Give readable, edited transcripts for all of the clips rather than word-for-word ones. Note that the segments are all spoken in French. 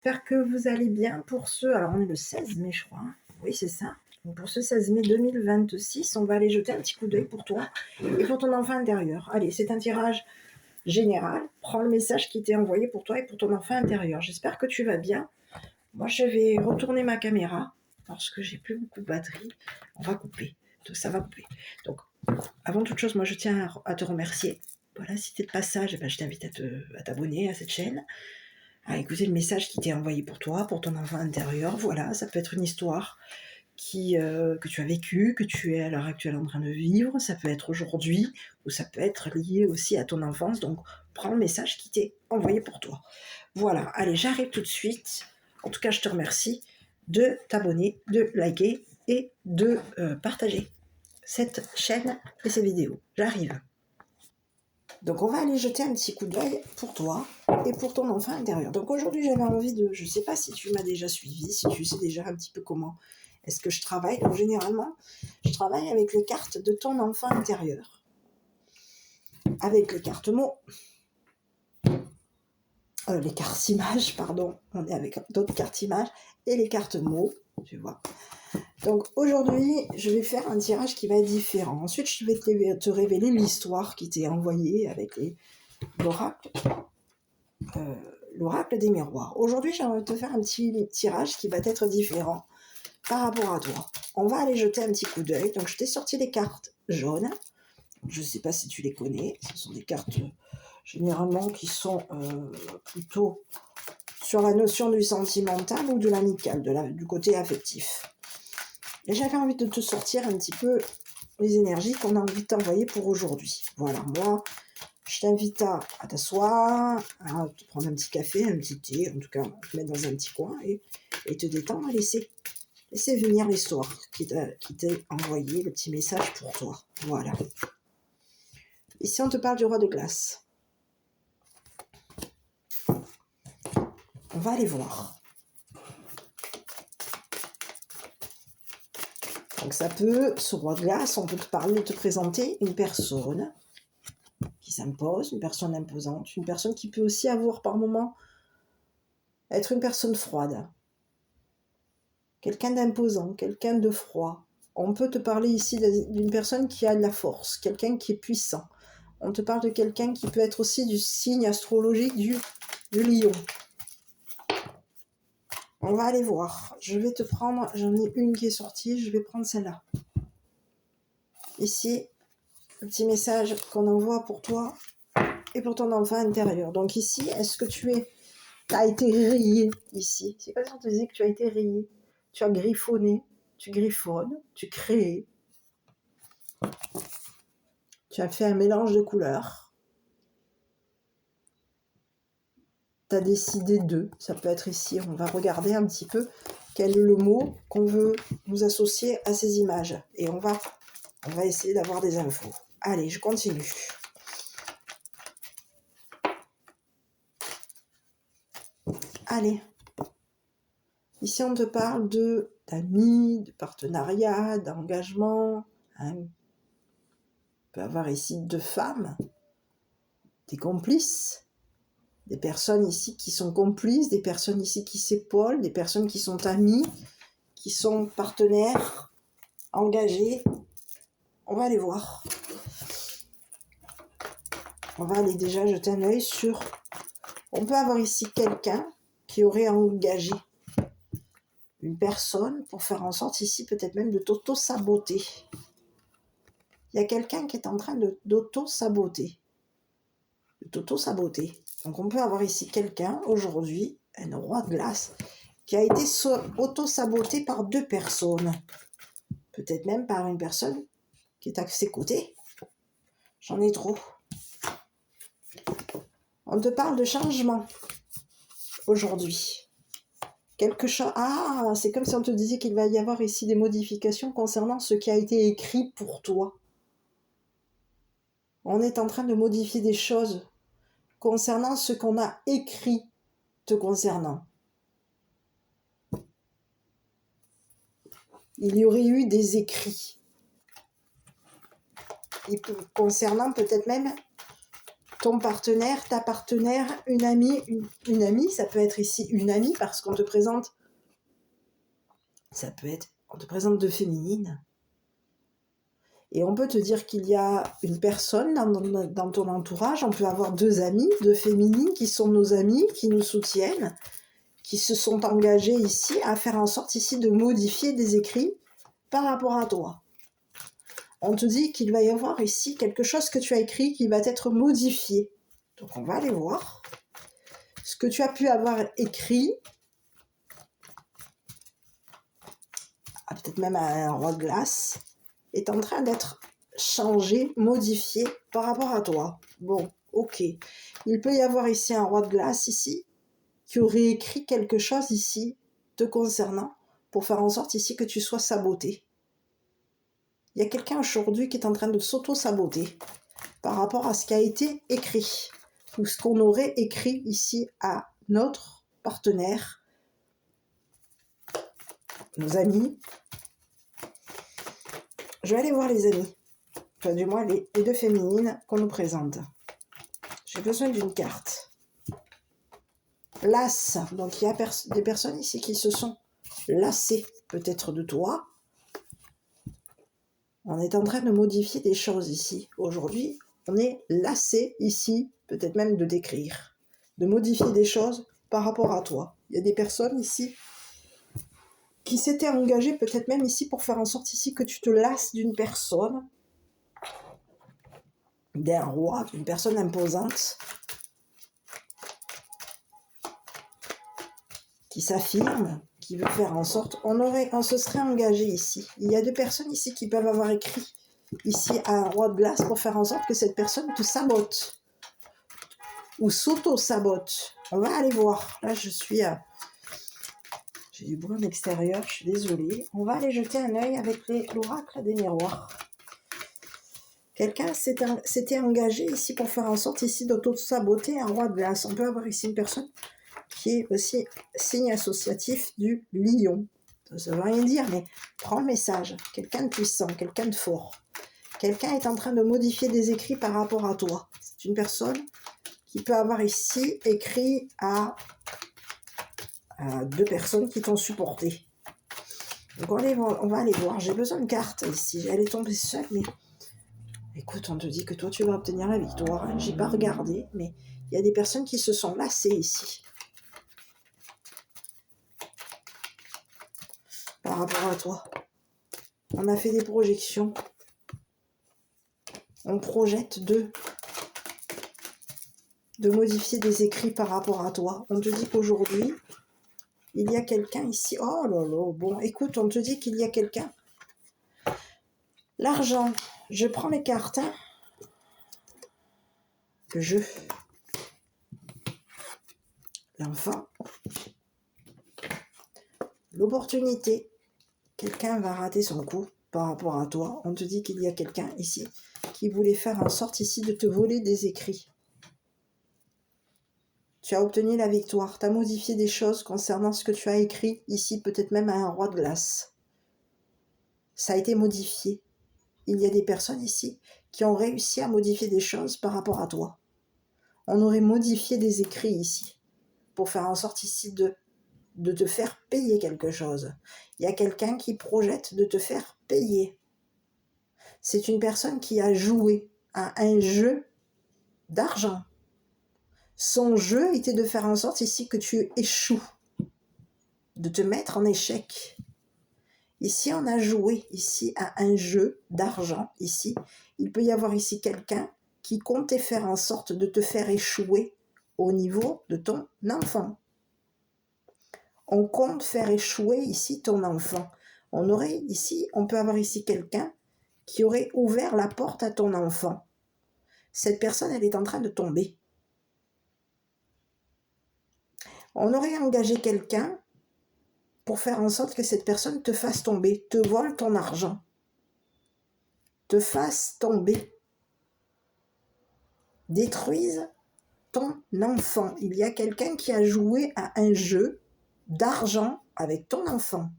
J'espère que vous allez bien pour ce... Alors, on est le 16 mai, je crois. Oui, c'est ça. Donc, pour ce 16 mai 2026, on va aller jeter un petit coup d'œil pour toi et pour ton enfant intérieur. Allez, c'est un tirage général. Prends le message qui t'est envoyé pour toi et pour ton enfant intérieur. J'espère que tu vas bien. Moi, je vais retourner ma caméra parce que j'ai plus beaucoup de batterie. On va couper. Ça va couper. Donc, avant toute chose, moi, je tiens à te remercier. Voilà, si tu es de passage, je t'invite à t'abonner à cette chaîne, à écouter le message qui t'est envoyé pour toi, pour ton enfant intérieur. Voilà, ça peut être une histoire que tu as vécue, que tu es à l'heure actuelle en train de vivre. Ça peut être aujourd'hui, ou ça peut être lié aussi à ton enfance. Donc, prends le message qui t'est envoyé pour toi. Voilà, allez, j'arrive tout de suite. En tout cas, je te remercie de t'abonner, de liker et de partager cette chaîne et ces vidéos. J'arrive. Donc on va aller jeter un petit coup d'œil pour toi et pour ton enfant intérieur. Donc aujourd'hui j'avais envie de... Je ne sais pas si tu m'as déjà suivi, si tu sais déjà un petit peu comment est-ce que je travaille. Donc généralement, je travaille avec les cartes de ton enfant intérieur. Avec les cartes mots. Les cartes images, pardon. On est avec d'autres cartes images. Et les cartes mots, tu vois. Donc aujourd'hui, je vais faire un tirage qui va être différent. Ensuite, je vais te révéler l'histoire qui t'est envoyée avec l'oracle. L'oracle des miroirs. Aujourd'hui, j'aimerais te faire un petit tirage qui va être différent par rapport à toi. On va aller jeter un petit coup d'œil. Donc, je t'ai sorti les cartes jaunes. Je ne sais pas si tu les connais. Ce sont des cartes généralement qui sont plutôt sur la notion du sentimental ou de l'amical, du côté affectif. Et j'avais envie de te sortir un petit peu les énergies qu'on a envie de t'envoyer pour aujourd'hui. Voilà, moi, je t'invite à t'asseoir, à te prendre un petit café, un petit thé, en tout cas, te mettre dans un petit coin et te détendre, et laisser venir l'histoire qui t'est envoyé, le petit message pour toi. Voilà. Ici, on te parle du roi de glace. On va aller voir. Donc ça peut, ce roi de glace, on peut te parler, te présenter une personne qui s'impose, une personne imposante, une personne qui peut aussi avoir par moments être une personne froide. Quelqu'un d'imposant, quelqu'un de froid. On peut te parler ici d'une personne qui a de la force, quelqu'un qui est puissant. On te parle de quelqu'un qui peut être aussi du signe astrologique du lion. On va aller voir. Je vais te prendre, j'en ai une qui est sortie, je vais prendre celle-là. Ici, le petit message qu'on envoie pour toi et pour ton enfant intérieur. Donc ici, est-ce que tu as été rayé ici? C'est comme si on te disait que tu as été rayé. Tu as griffonné, tu griffonnes, tu crées. Tu as fait un mélange de couleurs. Tu as décidé de, ça peut être ici, on va regarder un petit peu quel est le mot qu'on veut nous associer à ces images. Et on va essayer d'avoir des infos. Allez, je continue. Allez. Ici, on te parle d'amis, de partenariat, d'engagement. Hein. On peut avoir ici 2 femmes, des complices, des personnes ici qui sont complices, des personnes ici qui s'épaulent, des personnes qui sont amies, qui sont partenaires, engagés. On va aller voir. On va aller déjà jeter un œil sur... On peut avoir ici quelqu'un qui aurait engagé une personne pour faire en sorte ici peut-être même de t'auto-saboter. Il y a quelqu'un qui est en train d'auto-saboter. De t'auto-saboter. Donc on peut avoir ici quelqu'un aujourd'hui, un roi de glace, qui a été auto-saboté par 2 personnes. Peut-être même par une personne qui est à ses côtés. J'en ai trop. On te parle de changement aujourd'hui. Quelque chose. Ah, c'est comme si on te disait qu'il va y avoir ici des modifications concernant ce qui a été écrit pour toi. On est en train de modifier des choses concernant ce qu'on a écrit te concernant. Il y aurait eu des écrits. Et concernant peut-être même ton partenaire, ta partenaire, une amie, une amie, ça peut être ici une amie parce qu'on te présente, on te présente deux féminines. Et on peut te dire qu'il y a une personne dans ton entourage, on peut avoir deux amies, deux féminines qui sont nos amies, qui nous soutiennent, qui se sont engagées ici à faire en sorte ici de modifier des écrits par rapport à toi. On te dit qu'il va y avoir ici quelque chose que tu as écrit qui va être modifié. Donc on va aller voir ce que tu as pu avoir écrit, peut-être même un roi de glace, est en train d'être changé, modifié par rapport à toi. Bon, ok. Il peut y avoir ici un roi de glace ici, qui aurait écrit quelque chose ici te concernant pour faire en sorte ici que tu sois saboté. Il y a quelqu'un aujourd'hui qui est en train de s'auto-saboter par rapport à ce qui a été écrit ou ce qu'on aurait écrit ici à notre partenaire, nos amis. Je vais aller voir les amis, enfin du moins les deux féminines qu'on nous présente. J'ai besoin d'une carte. L'as, donc il y a des personnes ici qui se sont lassées peut-être de toi. On est en train de modifier des choses ici. Aujourd'hui, on est lassé ici, peut-être même de décrire, de modifier des choses par rapport à toi. Il y a des personnes ici qui s'étaient engagées peut-être même ici pour faire en sorte ici que tu te lasses d'une personne, d'un roi, d'une personne imposante, qui s'affirme, qui veut faire en sorte, on se serait engagé ici. Il y a deux personnes ici qui peuvent avoir écrit ici à un roi de glace pour faire en sorte que cette personne te sabote ou s'auto-sabote. On va aller voir. Là, j'ai du bruit en extérieur, je suis désolée. On va aller jeter un œil avec l'oracle des miroirs. Quelqu'un s'était engagé ici pour faire en sorte ici d'auto-saboter un roi de glace. On peut avoir ici une personne qui est aussi signe associatif du lion. Ça ne veut rien dire, mais prends le message. Quelqu'un de puissant, quelqu'un de fort. Quelqu'un est en train de modifier des écrits par rapport à toi. C'est une personne qui peut avoir ici écrit à deux personnes qui t'ont supporté. Donc on va aller voir. J'ai besoin de cartes ici. Elle est tombée seule, mais écoute, on te dit que toi tu vas obtenir la victoire. J'ai pas regardé, mais il y a des personnes qui se sont lassées ici. Par rapport à toi. On a fait des projections. On projette de modifier des écrits par rapport à toi. On te dit qu'aujourd'hui, il y a quelqu'un ici. Oh là là, bon, écoute, on te dit qu'il y a quelqu'un. L'argent, je prends les cartes. Hein. Le jeu. L'enfant. L'opportunité. Quelqu'un va rater son coup par rapport à toi. On te dit qu'il y a quelqu'un ici qui voulait faire en sorte ici de te voler des écrits. Tu as obtenu la victoire. Tu as modifié des choses concernant ce que tu as écrit ici, peut-être même à un roi de glace. Ça a été modifié. Il y a des personnes ici qui ont réussi à modifier des choses par rapport à toi. On aurait modifié des écrits ici pour faire en sorte ici de te faire payer quelque chose. Il y a quelqu'un qui projette de te faire payer. C'est une personne qui a joué à un jeu d'argent. Son jeu était de faire en sorte ici que tu échoues, de te mettre en échec. Ici, on a joué ici à un jeu d'argent. Ici, il peut y avoir ici quelqu'un qui comptait faire en sorte de te faire échouer au niveau de ton enfant. On compte faire échouer ici ton enfant. On peut avoir ici quelqu'un qui aurait ouvert la porte à ton enfant. Cette personne, elle est en train de tomber. On aurait engagé quelqu'un pour faire en sorte que cette personne te fasse tomber, te vole ton argent, te fasse tomber, détruise ton enfant. Il y a quelqu'un qui a joué à un jeu d'argent avec ton enfant.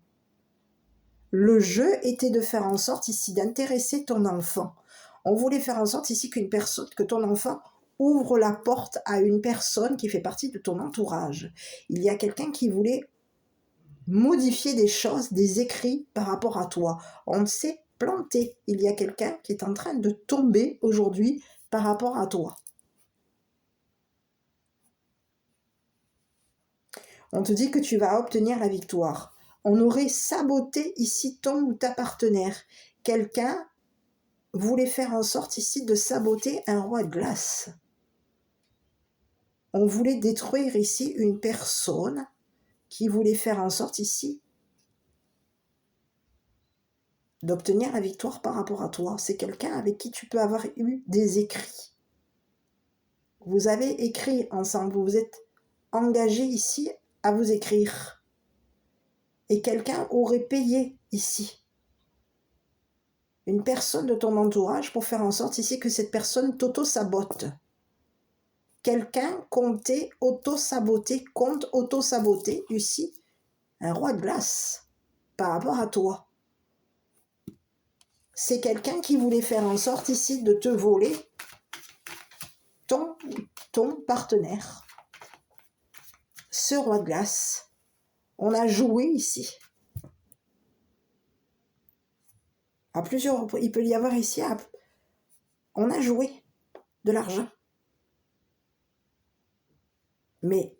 Le jeu était de faire en sorte ici d'intéresser ton enfant. On voulait faire en sorte ici que ton enfant ouvre la porte à une personne qui fait partie de ton entourage. Il y a quelqu'un qui voulait modifier des choses, des écrits par rapport à toi. On s'est planté. Il y a quelqu'un qui est en train de tomber aujourd'hui par rapport à toi. On te dit que tu vas obtenir la victoire. On aurait saboté ici ton ou ta partenaire. Quelqu'un voulait faire en sorte ici de saboter un roi de glace. On voulait détruire ici une personne qui voulait faire en sorte ici d'obtenir la victoire par rapport à toi. C'est quelqu'un avec qui tu peux avoir eu des écrits. Vous avez écrit ensemble, vous vous êtes engagé ici à vous écrire. Et quelqu'un aurait payé ici une personne de ton entourage pour faire en sorte ici que cette personne t'auto-sabote. Quelqu'un comptait auto-saboter, compte auto-saboter ici un roi de glace par rapport à toi. C'est quelqu'un qui voulait faire en sorte ici de te voler ton partenaire. Ce roi de glace, on a joué ici. À plusieurs reprises, il peut y avoir ici, on a joué de l'argent. Mais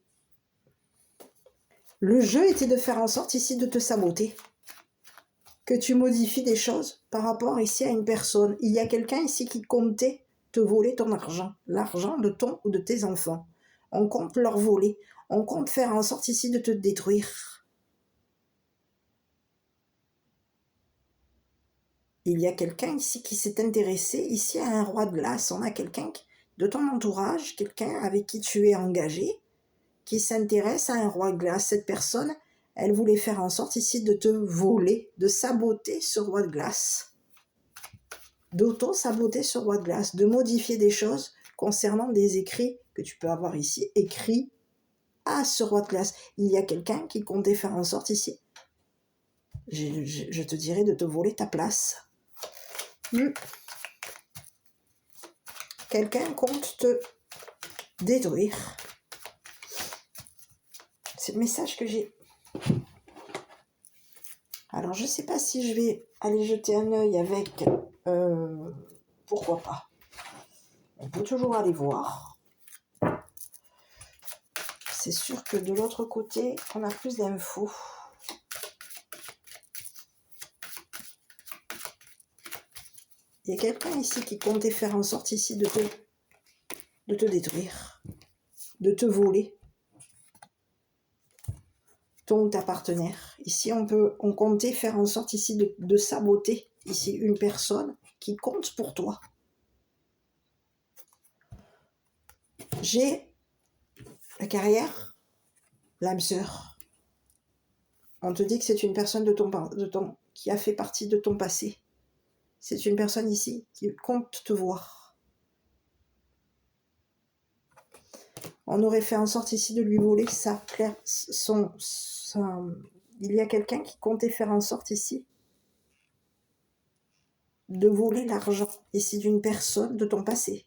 le jeu était de faire en sorte ici de te saboter. Que tu modifies des choses par rapport ici à une personne. Il y a quelqu'un ici qui comptait te voler ton argent. L'argent de ton ou de tes enfants. On compte leur voler. On compte faire en sorte ici de te détruire. Il y a quelqu'un ici qui s'est intéressé ici à un roi de glace. On a quelqu'un de ton entourage, quelqu'un avec qui tu es engagé, qui s'intéresse à un roi de glace. Cette personne, elle voulait faire en sorte ici de te voler, de saboter ce roi de glace. D'auto-saboter ce roi de glace, de modifier des choses concernant des écrits que tu peux avoir ici, écrits à ce roi de glace. Il y a quelqu'un qui comptait faire en sorte ici, je te dirais, de te voler ta place. Quelqu'un compte te détruire. C'est le message que j'ai. Alors, je ne sais pas si je vais aller jeter un œil avec... pourquoi pas. On peut toujours aller voir. C'est sûr que de l'autre côté, on a plus d'infos. Il y a quelqu'un ici qui comptait faire en sorte ici de te détruire, de te voler. Ton ou ta partenaire. Ici, on comptait faire en sorte ici de saboter ici une personne qui compte pour toi. J'ai la carrière, l'âme sœur. On te dit que c'est une personne qui a fait partie de ton passé. C'est une personne ici qui compte te voir. On aurait fait en sorte ici de lui voler il y a quelqu'un qui comptait faire en sorte ici de voler l'argent ici d'une personne de ton passé.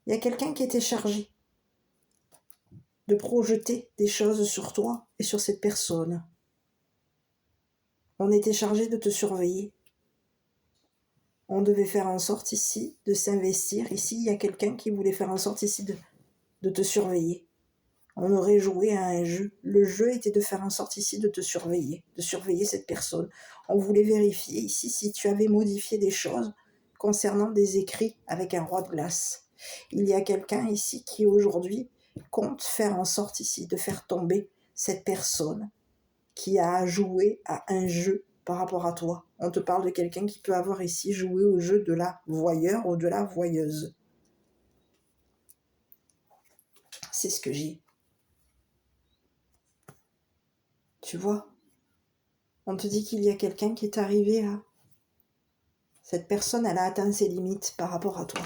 Il y a quelqu'un qui était chargé de projeter des choses sur toi et sur cette personne. On était chargé de te surveiller. On devait faire en sorte ici de s'investir. Ici, il y a quelqu'un qui voulait faire en sorte ici de te surveiller. On aurait joué à un jeu. Le jeu était de faire en sorte ici de te surveiller, de surveiller cette personne. On voulait vérifier ici si tu avais modifié des choses concernant des écrits avec un roi de glace. Il y a quelqu'un ici qui aujourd'hui compte faire en sorte ici de faire tomber cette personne qui a joué à un jeu par rapport à toi. On te parle de quelqu'un qui peut avoir ici joué au jeu de la voyeur ou de la voyeuse. C'est ce que j'ai. Tu vois, on te dit qu'il y a quelqu'un qui est arrivé à... Cette personne, elle a atteint ses limites par rapport à toi.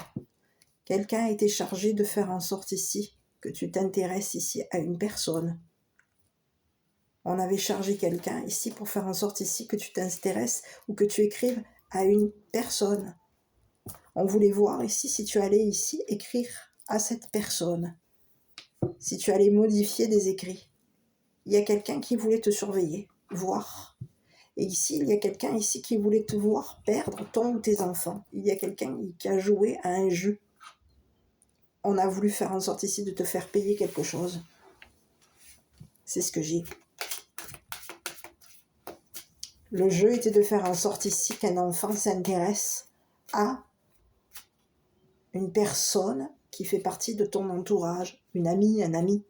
Quelqu'un a été chargé de faire en sorte ici que tu t'intéresses ici à une personne. On avait chargé quelqu'un ici pour faire en sorte ici que tu t'intéresses ou que tu écrives à une personne. On voulait voir ici si tu allais ici écrire à cette personne, si tu allais modifier des écrits. Il y a quelqu'un qui voulait te surveiller, voir. Et ici, il y a quelqu'un ici qui voulait te voir perdre ton ou tes enfants. Il y a quelqu'un qui a joué à un jeu. On a voulu faire en sorte ici de te faire payer quelque chose. C'est ce que j'ai. Le jeu était de faire en sorte ici qu'un enfant s'intéresse à une personne qui fait partie de ton entourage, une amie, un ami.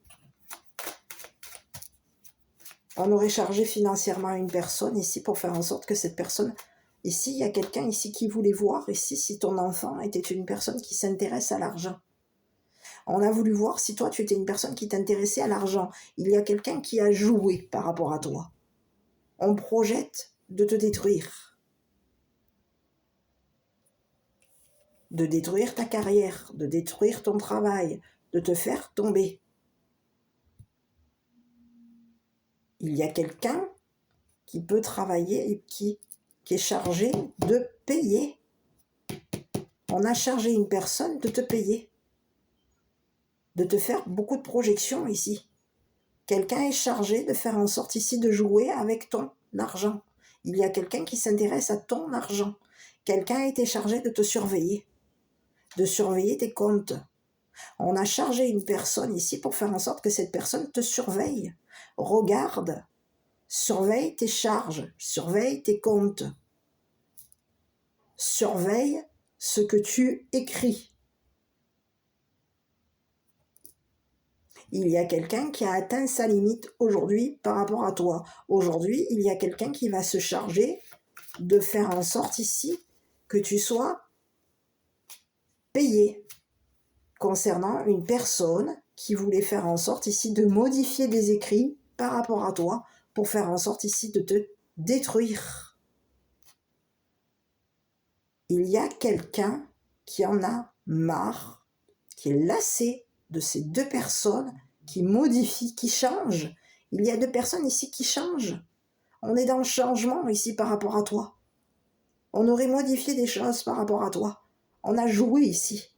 On aurait chargé financièrement une personne ici pour faire en sorte que cette personne... Ici, il y a quelqu'un ici qui voulait voir ici si ton enfant était une personne qui s'intéresse à l'argent. On a voulu voir si toi, tu étais une personne qui t'intéressait à l'argent. Il y a quelqu'un qui a joué par rapport à toi. On projette de te détruire. De détruire ta carrière, de détruire ton travail, de te faire tomber. Il y a quelqu'un qui peut travailler et qui est chargé de payer. On a chargé une personne de te payer, de te faire beaucoup de projections ici. Quelqu'un est chargé de faire en sorte ici de jouer avec ton argent. Il y a quelqu'un qui s'intéresse à ton argent. Quelqu'un a été chargé de te surveiller, de surveiller tes comptes. On a chargé une personne ici pour faire en sorte que cette personne te surveille. Regarde, surveille tes charges, surveille tes comptes. Surveille ce que tu écris. Il y a quelqu'un qui a atteint sa limite aujourd'hui par rapport à toi. Aujourd'hui, il y a quelqu'un qui va se charger de faire en sorte ici que tu sois payé concernant une personne qui voulait faire en sorte ici de modifier des écrits par rapport à toi pour faire en sorte ici de te détruire. Il y a quelqu'un qui en a marre, qui est lassé de ces deux personnes qui modifient, qui changent. Il y a deux personnes ici qui changent. On est dans le changement ici par rapport à toi. On aurait modifié des choses par rapport à toi. On a joué ici.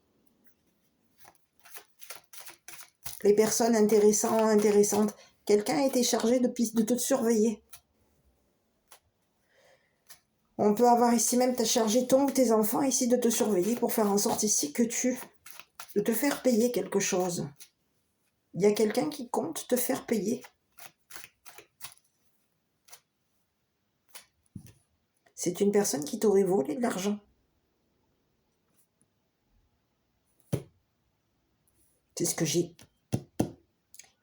Les personnes intéressantes, quelqu'un a été chargé de te surveiller. On peut avoir ici même chargé ton ou tes enfants ici de te surveiller pour faire en sorte ici de te faire payer quelque chose. Il y a quelqu'un qui compte te faire payer. C'est une personne qui t'aurait volé de l'argent. C'est ce que j'ai.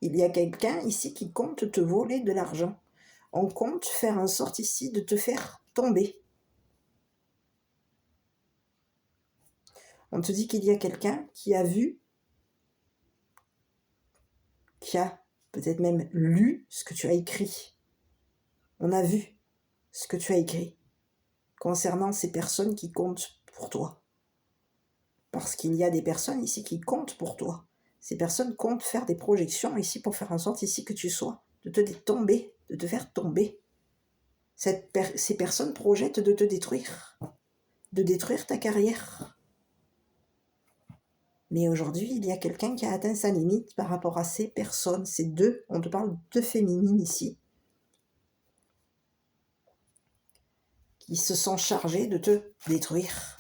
Il y a quelqu'un ici qui compte te voler de l'argent. On compte faire en sorte ici de te faire tomber. On te dit qu'il y a quelqu'un qui a vu, qui a peut-être même lu ce que tu as écrit. On a vu ce que tu as écrit concernant ces personnes qui comptent pour toi. Parce qu'il y a des personnes ici qui comptent pour toi. Ces personnes comptent faire des projections ici pour faire en sorte ici que tu sois, de te tomber, de te faire tomber. Ces personnes projettent de te détruire, de détruire ta carrière. Mais aujourd'hui, il y a quelqu'un qui a atteint sa limite par rapport à ces personnes. Ces deux, on te parle de deux féminines ici, qui se sont chargées de te détruire,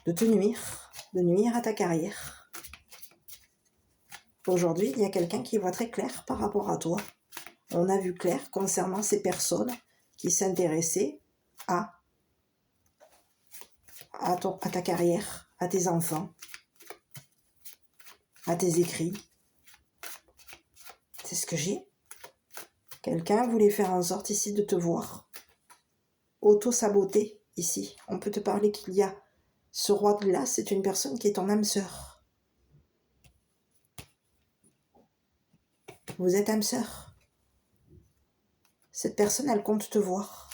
de te nuire, de nuire à ta carrière. Aujourd'hui, il y a quelqu'un qui voit très clair par rapport à toi. On a vu clair concernant ces personnes qui s'intéressaient à ta carrière, à tes enfants, à tes écrits. C'est ce que j'ai. Quelqu'un voulait faire en sorte ici de te voir auto-saboter ici. On peut te parler qu'il y a ce roi de glace, c'est une personne qui est ton âme sœur. Vous êtes âme sœur. Cette personne, elle compte te voir.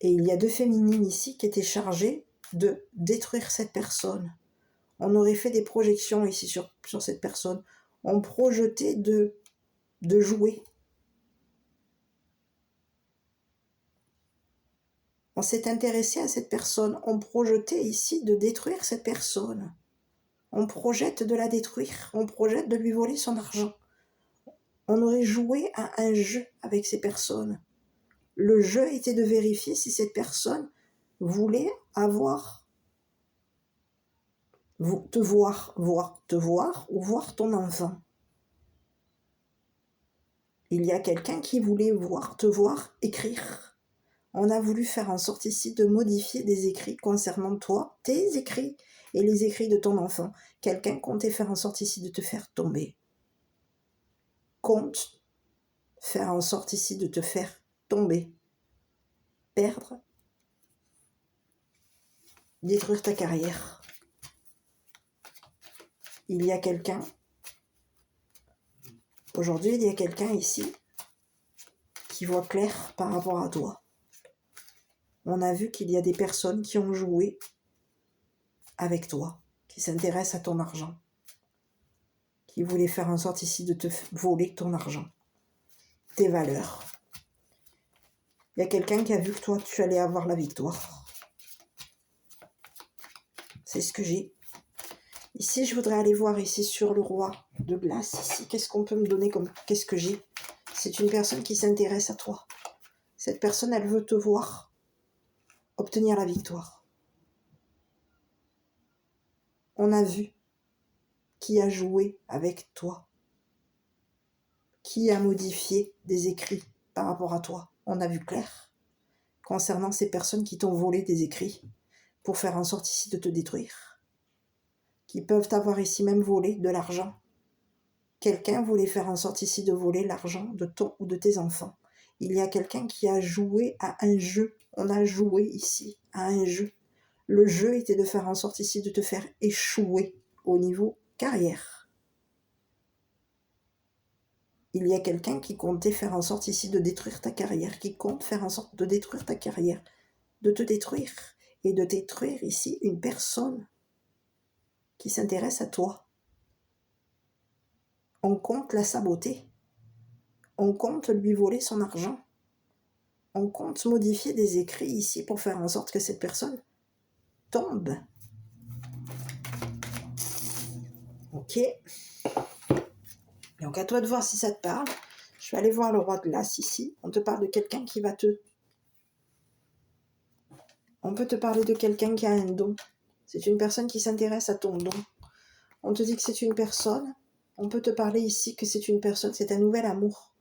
Et il y a deux féminines ici qui étaient chargées de détruire cette personne. On aurait fait des projections ici sur cette personne. On projetait de jouer. On s'est intéressé à cette personne. On projetait ici de détruire cette personne. On projette de la détruire. On projette de lui voler son argent. On aurait joué à un jeu avec ces personnes. Le jeu était de vérifier si cette personne voulait te voir ou voir ton enfant. Il y a quelqu'un qui voulait te voir écrire. On a voulu faire en sorte ici de modifier des écrits concernant toi, tes écrits et les écrits de ton enfant. Quelqu'un comptait faire en sorte ici de te faire tomber. Compte faire en sorte ici de te faire tomber. Perdre. Détruire ta carrière. Il y a quelqu'un. Aujourd'hui, il y a quelqu'un ici qui voit clair par rapport à toi. On a vu qu'il y a des personnes qui ont joué avec toi, qui s'intéressent à ton argent, qui voulaient faire en sorte ici de te voler ton argent, tes valeurs. Il y a quelqu'un qui a vu que toi, tu allais avoir la victoire. C'est ce que j'ai. Ici, je voudrais aller voir ici sur le roi de glace. Ici, qu'est-ce qu'on peut me donner comme... Qu'est-ce que j'ai? C'est une personne qui s'intéresse à toi. Cette personne, elle veut te voir obtenir la victoire. On a vu qui a joué avec toi, qui a modifié des écrits par rapport à toi. On a vu clair concernant ces personnes qui t'ont volé des écrits pour faire en sorte ici de te détruire, qui peuvent avoir ici même volé de l'argent. Quelqu'un voulait faire en sorte ici de voler l'argent de ton ou de tes enfants. Il y a quelqu'un qui a joué à un jeu. On a joué ici à un jeu. Le jeu était de faire en sorte ici de te faire échouer au niveau carrière. Il y a quelqu'un qui comptait faire en sorte ici de détruire ta carrière, qui compte faire en sorte de détruire ta carrière, de te détruire et de détruire ici une personne qui s'intéresse à toi. On compte la saboter. On compte lui voler son argent. On compte modifier des écrits ici pour faire en sorte que cette personne tombe. Ok. Donc à toi de voir si ça te parle. Je vais aller voir le roi de glace ici. On te parle de quelqu'un qui va te... On peut te parler de quelqu'un qui a un don. C'est une personne qui s'intéresse à ton don. On te dit que c'est une personne. On peut te parler ici que c'est une personne. C'est un nouvel amour.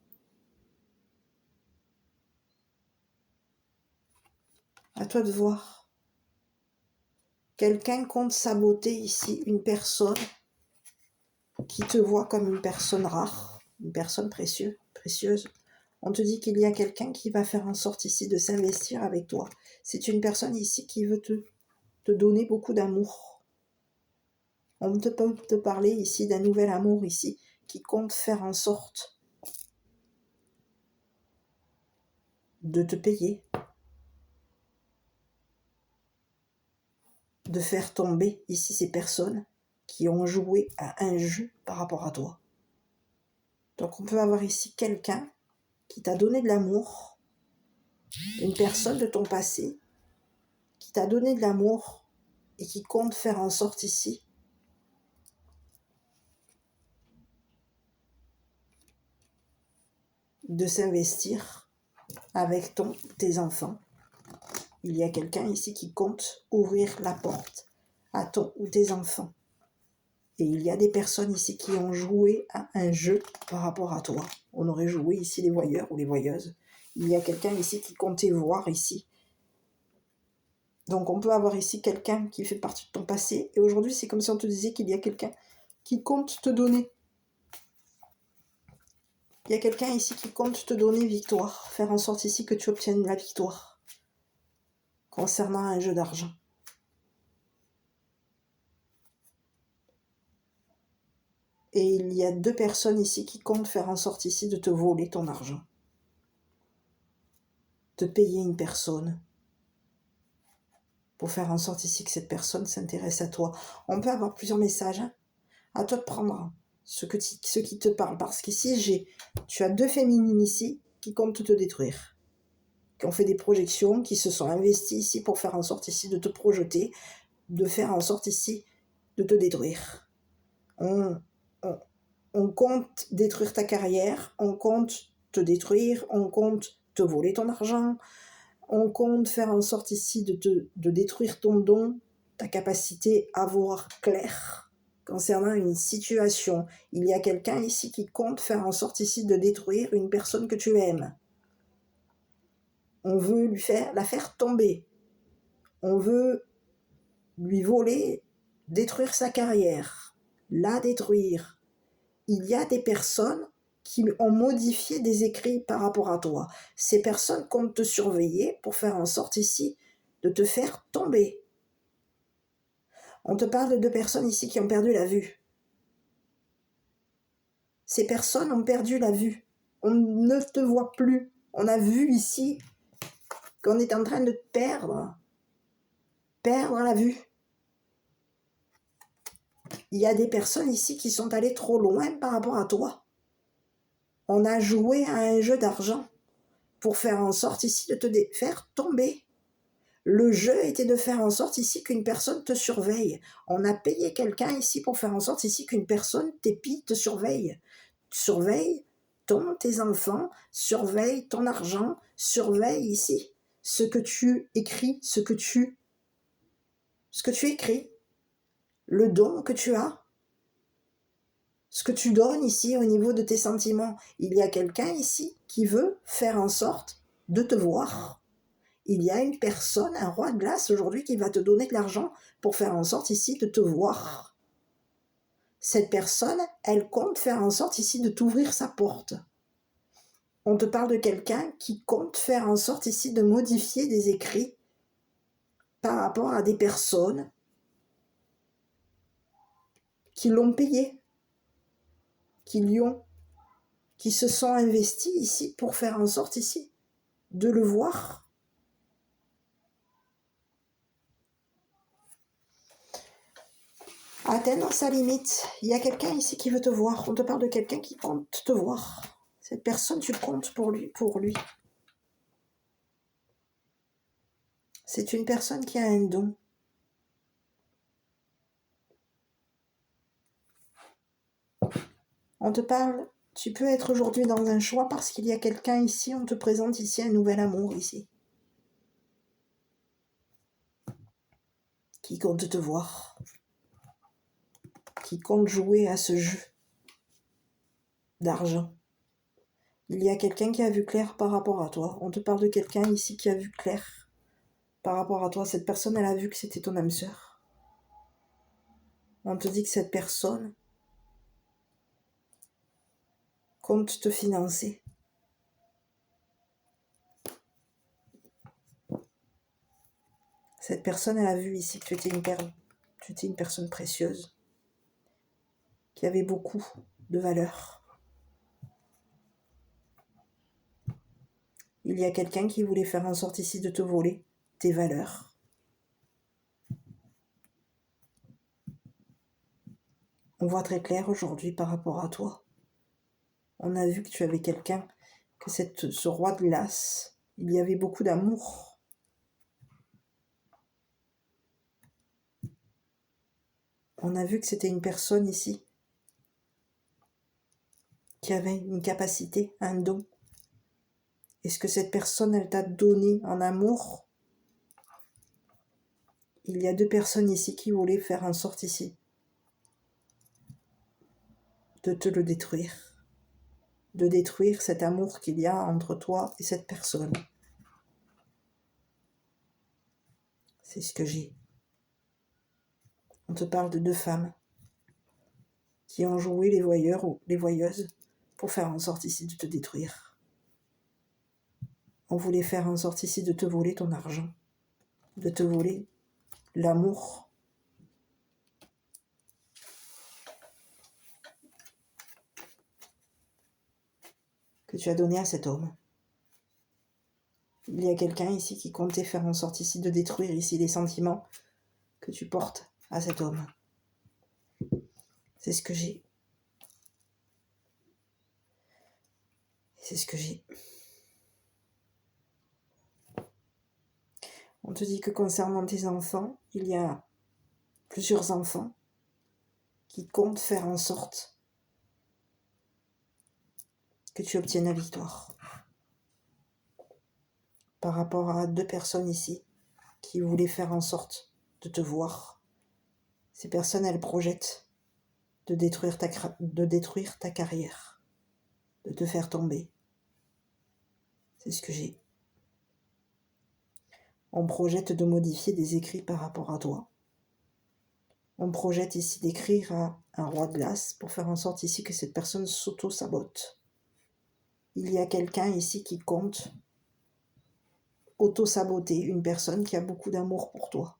À toi de voir. Quelqu'un compte saboter ici une personne qui te voit comme une personne rare, une personne précieuse. On te dit qu'il y a quelqu'un qui va faire en sorte ici de s'investir avec toi. C'est une personne ici qui veut te donner beaucoup d'amour. On peut te parler ici d'un nouvel amour ici qui compte faire en sorte de te payer, de faire tomber ici ces personnes qui ont joué à un jeu par rapport à toi. Donc on peut avoir ici quelqu'un qui t'a donné de l'amour, une personne de ton passé qui t'a donné de l'amour et qui compte faire en sorte ici de s'investir avec tes enfants. Il y a quelqu'un ici qui compte ouvrir la porte à ton ou tes enfants. Et il y a des personnes ici qui ont joué à un jeu par rapport à toi. On aurait joué ici les voyeurs ou les voyeuses. Il y a quelqu'un ici qui comptait voir ici. Donc on peut avoir ici quelqu'un qui fait partie de ton passé. Et aujourd'hui, c'est comme si on te disait qu'il y a quelqu'un qui compte te donner. Il y a quelqu'un ici qui compte te donner victoire. Faire en sorte ici que tu obtiennes la victoire. Concernant un jeu d'argent. Et il y a 2 personnes ici qui comptent faire en sorte ici de te voler ton argent. De payer une personne. Pour faire en sorte ici que cette personne s'intéresse à toi. On peut avoir plusieurs messages. Hein. À toi de prendre ce qui te parle. Parce qu'ici, tu as 2 féminines ici qui comptent te détruire. qui ont fait des projections, qui se sont investis ici pour faire en sorte ici de te projeter, de faire en sorte ici de te détruire. On compte détruire ta carrière, on compte te détruire, on compte te voler ton argent, on compte faire en sorte ici de détruire ton don, ta capacité à voir clair concernant une situation. Il y a quelqu'un ici qui compte faire en sorte ici de détruire une personne que tu aimes. On veut la faire tomber. On veut lui voler, détruire sa carrière, la détruire. Il y a des personnes qui ont modifié des écrits par rapport à toi. Ces personnes comptent te surveiller pour faire en sorte ici de te faire tomber. On te parle de 2 personnes ici qui ont perdu la vue. Ces personnes ont perdu la vue. On ne te voit plus. On a vu ici qu'on est en train de perdre la vue. Il y a des personnes ici qui sont allées trop loin par rapport à toi. On a joué à un jeu d'argent pour faire en sorte ici de te faire tomber. Le jeu était de faire en sorte ici qu'une personne te surveille. On a payé quelqu'un ici pour faire en sorte ici qu'une personne t'épie, te surveille. Surveille tes enfants, surveille ton argent, surveille ici ce que tu écris, ce que tu écris, le don que tu as, ce que tu donnes ici au niveau de tes sentiments. Il y a quelqu'un ici qui veut faire en sorte de te voir. Il y a une personne, un roi de glace aujourd'hui qui va te donner de l'argent pour faire en sorte ici de te voir. Cette personne, elle compte faire en sorte ici de t'ouvrir sa porte. On te parle de quelqu'un qui compte faire en sorte ici de modifier des écrits par rapport à des personnes qui l'ont payé, qui se sont investis ici pour faire en sorte ici de le voir. Atteindre sa limite. Il y a quelqu'un ici qui veut te voir. On te parle de quelqu'un qui compte te voir. Cette personne, tu comptes pour lui. C'est une personne qui a un don. On te parle, tu peux être aujourd'hui dans un choix parce qu'il y a quelqu'un ici, on te présente ici un nouvel amour ici. Qui compte te voir. Qui compte jouer à ce jeu d'argent. Il y a quelqu'un qui a vu clair par rapport à toi. On te parle de quelqu'un ici qui a vu clair par rapport à toi. Cette personne, elle a vu que c'était ton âme sœur. On te dit que cette personne compte te financer. Cette personne, elle a vu ici que tu étais une perle. Tu étais une personne précieuse. Qui avait beaucoup de valeur. Il y a quelqu'un qui voulait faire en sorte ici de te voler tes valeurs. On voit très clair aujourd'hui par rapport à toi. On a vu que tu avais quelqu'un, que ce roi de glace, il y avait beaucoup d'amour. On a vu que c'était une personne ici qui avait une capacité, un don. Est-ce que cette personne, elle t'a donné en amour? Il y a 2 personnes ici qui voulaient faire en sorte ici de te le détruire. De détruire cet amour qu'il y a entre toi et cette personne. C'est ce que j'ai. On te parle de 2 femmes qui ont joué les voyeurs ou les voyeuses pour faire en sorte ici de te détruire. On voulait faire en sorte ici de te voler ton argent, de te voler l'amour. Que tu as donné à cet homme. Il y a quelqu'un ici qui comptait faire en sorte ici de détruire ici les sentiments que tu portes à cet homme. C'est ce que j'ai. C'est ce que j'ai. On te dit que concernant tes enfants, il y a plusieurs enfants qui comptent faire en sorte que tu obtiennes la victoire. Par rapport à 2 personnes ici qui voulaient faire en sorte de te voir, ces personnes, elles projettent de détruire ta carrière, de te faire tomber. C'est ce que j'ai. On projette de modifier des écrits par rapport à toi. On projette ici d'écrire à un roi de glace pour faire en sorte ici que cette personne s'auto-sabote. Il y a quelqu'un ici qui compte auto-saboter une personne qui a beaucoup d'amour pour toi.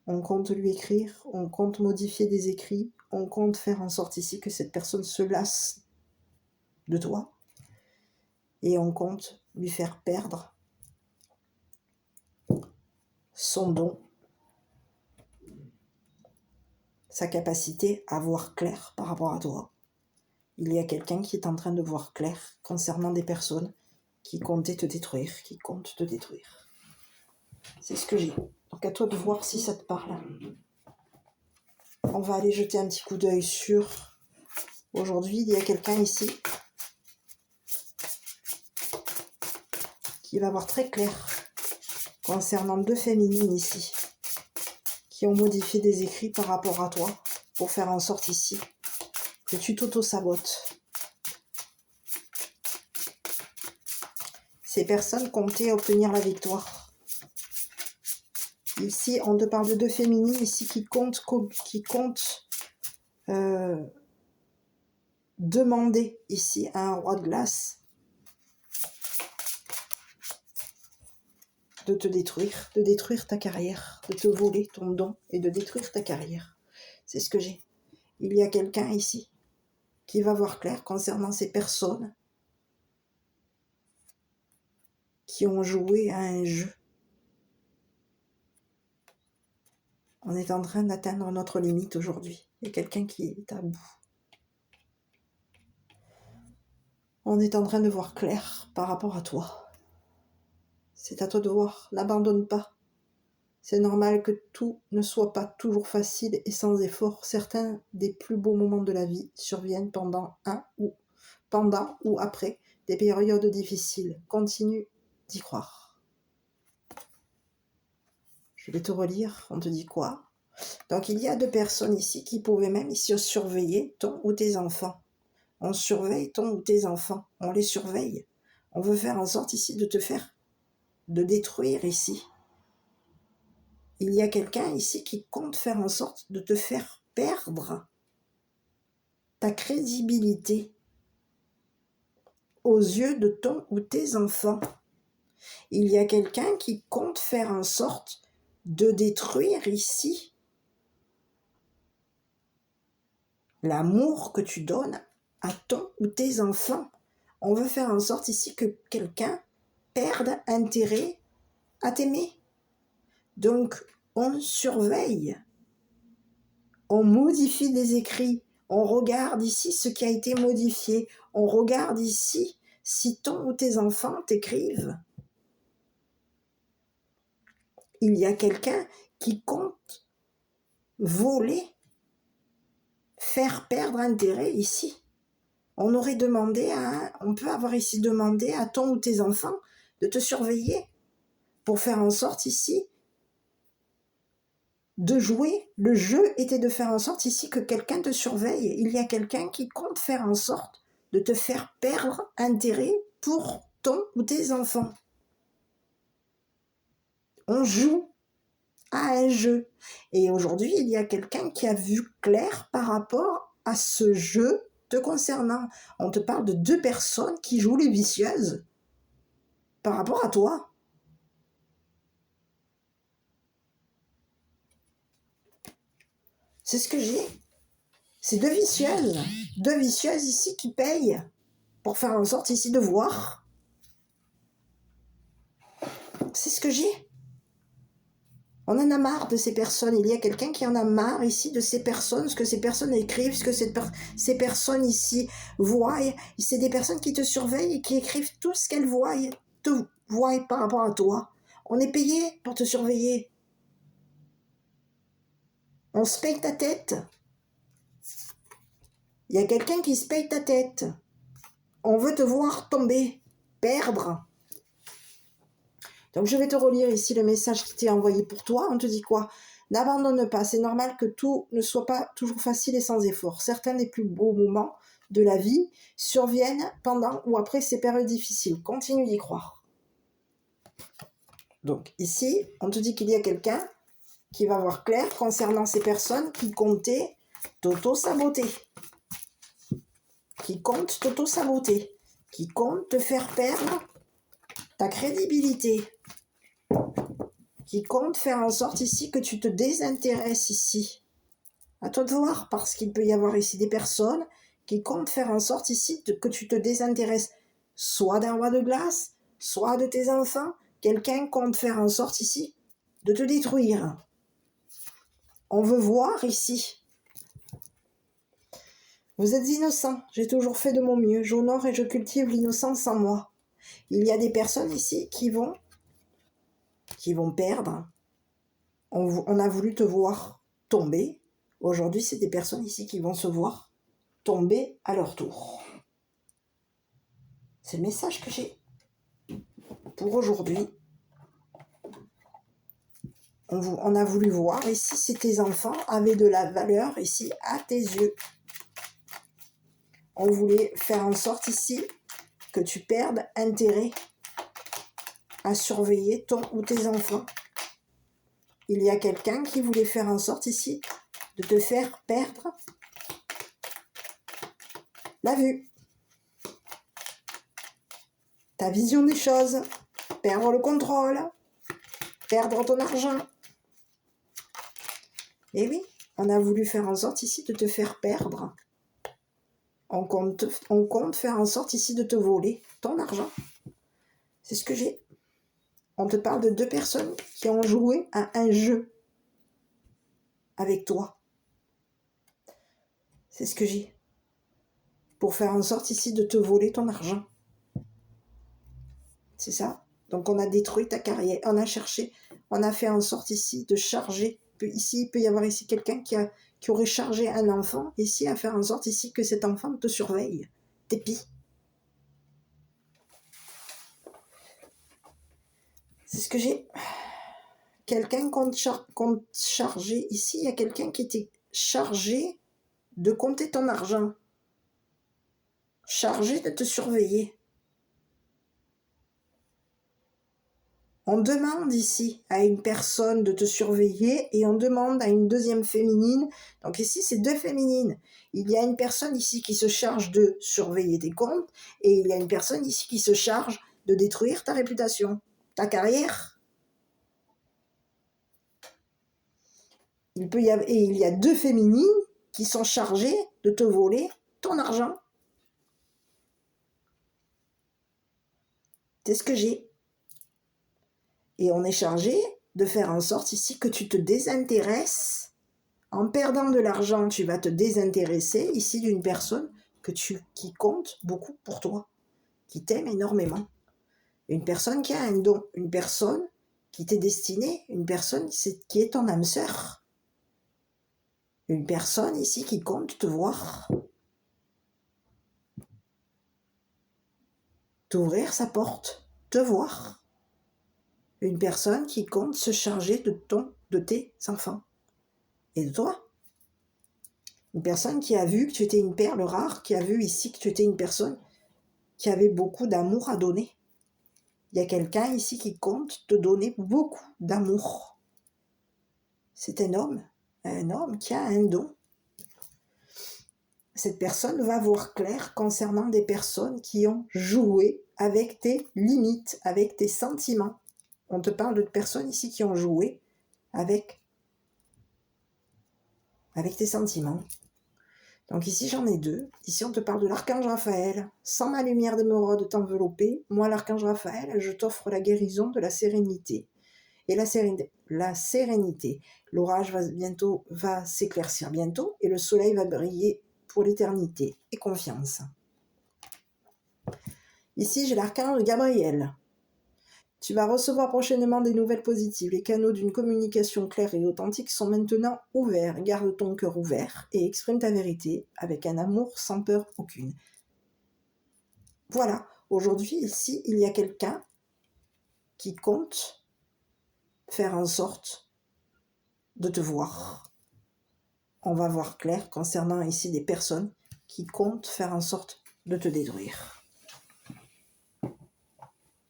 On compte lui écrire, on compte modifier des écrits, on compte faire en sorte ici que cette personne se lasse de toi et on compte lui faire perdre son don, sa capacité à voir clair par rapport à toi. Il y a quelqu'un qui est en train de voir clair concernant des personnes qui comptaient te détruire, qui comptent te détruire. C'est ce que j'ai. Donc à toi de voir si ça te parle. On va aller jeter un petit coup d'œil sur... Aujourd'hui, il y a quelqu'un ici qui va voir très clair concernant 2 féminines ici qui ont modifié des écrits par rapport à toi pour faire en sorte ici que tu t'auto-sabotes. Ces personnes comptaient obtenir la victoire. Ici, on te parle de 2 féminines ici qui comptent demander ici à un roi de glace de te détruire, de détruire ta carrière, de te voler ton don et de détruire ta carrière. C'est ce que j'ai. Il y a quelqu'un ici qui va voir clair concernant ces personnes qui ont joué à un jeu. On est en train d'atteindre notre limite aujourd'hui. Il y a quelqu'un qui est à bout. On est en train de voir clair par rapport à toi. C'est à toi de voir. N'abandonne pas. C'est normal que tout ne soit pas toujours facile et sans effort. Certains des plus beaux moments de la vie surviennent pendant ou après des périodes difficiles. Continue d'y croire. Je vais te relire. On te dit quoi? Donc il y a 2 personnes ici qui pouvaient même ici surveiller ton ou tes enfants. On surveille ton ou tes enfants. On les surveille. On veut faire en sorte ici de détruire ici. Il y a quelqu'un ici qui compte faire en sorte de te faire perdre ta crédibilité aux yeux de ton ou tes enfants. Il y a quelqu'un qui compte faire en sorte de détruire ici l'amour que tu donnes à ton ou tes enfants. On veut faire en sorte ici que quelqu'un perde intérêt à t'aimer. Donc, on surveille, on modifie des écrits, on regarde ici ce qui a été modifié, on regarde ici si ton ou tes enfants t'écrivent. Il y a quelqu'un qui compte voler, faire perdre intérêt ici. On peut avoir ici demandé à ton ou tes enfants de te surveiller pour faire en sorte ici de jouer. Le jeu était de faire en sorte ici que quelqu'un te surveille. Il y a quelqu'un qui compte faire en sorte de te faire perdre intérêt pour ton ou tes enfants. On joue à un jeu. Et aujourd'hui, il y a quelqu'un qui a vu clair par rapport à ce jeu te concernant. On te parle de 2 personnes qui jouent les vicieuses par rapport à toi. C'est ce que j'ai. C'est 2 vicieuses. 2 vicieuses ici qui payent pour faire en sorte ici de voir. C'est ce que j'ai. On en a marre de ces personnes. Il y a quelqu'un qui en a marre ici de ces personnes, ce que ces personnes écrivent, ce que ces personnes ici voient. C'est des personnes qui te surveillent et qui écrivent tout ce qu'elles voient, te voient par rapport à toi. On est payé pour te surveiller. On se paye ta tête. Il y a quelqu'un qui se paye ta tête. On veut te voir tomber, perdre. Donc je vais te relire ici le message qui t'est envoyé pour toi. On te dit quoi? N'abandonne pas, c'est normal que tout ne soit pas toujours facile et sans effort. Certains des plus beaux moments de la vie surviennent pendant ou après ces périodes difficiles. Continue d'y croire. Donc ici, on te dit qu'il y a quelqu'un qui va voir clair concernant ces personnes qui comptaient t'auto-saboter. Qui comptent t'auto-saboter. Qui comptent te faire perdre ta crédibilité. Qui compte faire en sorte ici que tu te désintéresses ici. À toi de voir, parce qu'il peut y avoir ici des personnes qui comptent faire en sorte ici que tu te désintéresses soit d'un roi de glace, soit de tes enfants. Quelqu'un compte faire en sorte ici de te détruire. On veut voir ici. Vous êtes innocent, j'ai toujours fait de mon mieux, j'honore et je cultive l'innocence en moi. Il y a des personnes ici qui vont perdre. On a voulu te voir tomber. Aujourd'hui, c'est des personnes ici qui vont se voir tomber à leur tour. C'est le message que j'ai pour aujourd'hui. On a voulu voir ici si tes enfants avaient de la valeur ici à tes yeux. On voulait faire en sorte ici que tu perdes intérêt à surveiller ton ou tes enfants. Il y a quelqu'un qui voulait faire en sorte ici de te faire perdre la vue, ta vision des choses, perdre le contrôle, perdre ton argent. Et oui, on a voulu faire en sorte ici de te faire perdre. On compte faire en sorte ici de te voler ton argent. C'est ce que j'ai. On te parle de 2 personnes qui ont joué à un jeu avec toi. C'est ce que j'ai. Pour faire en sorte ici de te voler ton argent. C'est ça. Donc on a détruit ta carrière. On a cherché, on a fait en sorte ici de charger. Ici, il peut y avoir ici quelqu'un qui aurait chargé un enfant ici à faire en sorte ici que cet enfant te surveille, t'épie. C'est ce que j'ai. Quelqu'un compte charger ici, il y a quelqu'un qui était chargé de compter ton argent. Chargé de te surveiller. On demande ici à une personne de te surveiller et on demande à une deuxième féminine. Donc ici, c'est 2 féminines. Il y a une personne ici qui se charge de surveiller tes comptes et il y a une personne ici qui se charge de détruire ta réputation, ta carrière. Il y a 2 féminines qui sont chargées de te voler ton argent. C'est ce que j'ai. Et on est chargé de faire en sorte ici que tu te désintéresses. En perdant de l'argent, tu vas te désintéresser ici d'une personne qui compte beaucoup pour toi, qui t'aime énormément. Une personne qui a un don, une personne qui t'est destinée, une personne qui est ton âme sœur. Une personne ici qui compte te voir. T'ouvrir sa porte, te voir. Une personne qui compte se charger de tes enfants et de toi. Une personne qui a vu que tu étais une perle rare, qui a vu ici que tu étais une personne qui avait beaucoup d'amour à donner. Il y a quelqu'un ici qui compte te donner beaucoup d'amour. C'est un homme qui a un don. Cette personne va voir clair concernant des personnes qui ont joué avec tes limites, avec tes sentiments. On te parle de personnes ici qui ont joué avec tes sentiments. Donc ici, j'en ai 2. Ici, on te parle de l'archange Raphaël. Sans ma lumière d'émeraude t'envelopper, moi, l'archange Raphaël, je t'offre la guérison de la sérénité. Et la sérénité. L'orage va s'éclaircir bientôt et le soleil va briller pour l'éternité. Et confiance. Ici, j'ai l'archange Gabriel. Tu vas recevoir prochainement des nouvelles positives. Les canaux d'une communication claire et authentique sont maintenant ouverts. Garde ton cœur ouvert et exprime ta vérité avec un amour sans peur aucune. Voilà, aujourd'hui, ici, il y a quelqu'un qui compte faire en sorte de te voir. On va voir clair concernant ici des personnes qui comptent faire en sorte de te détruire,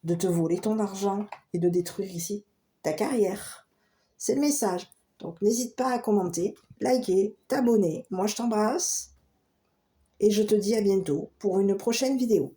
de te voler ton argent et de détruire ici ta carrière. C'est le message. Donc n'hésite pas à commenter, liker, t'abonner. Moi je t'embrasse et je te dis à bientôt pour une prochaine vidéo.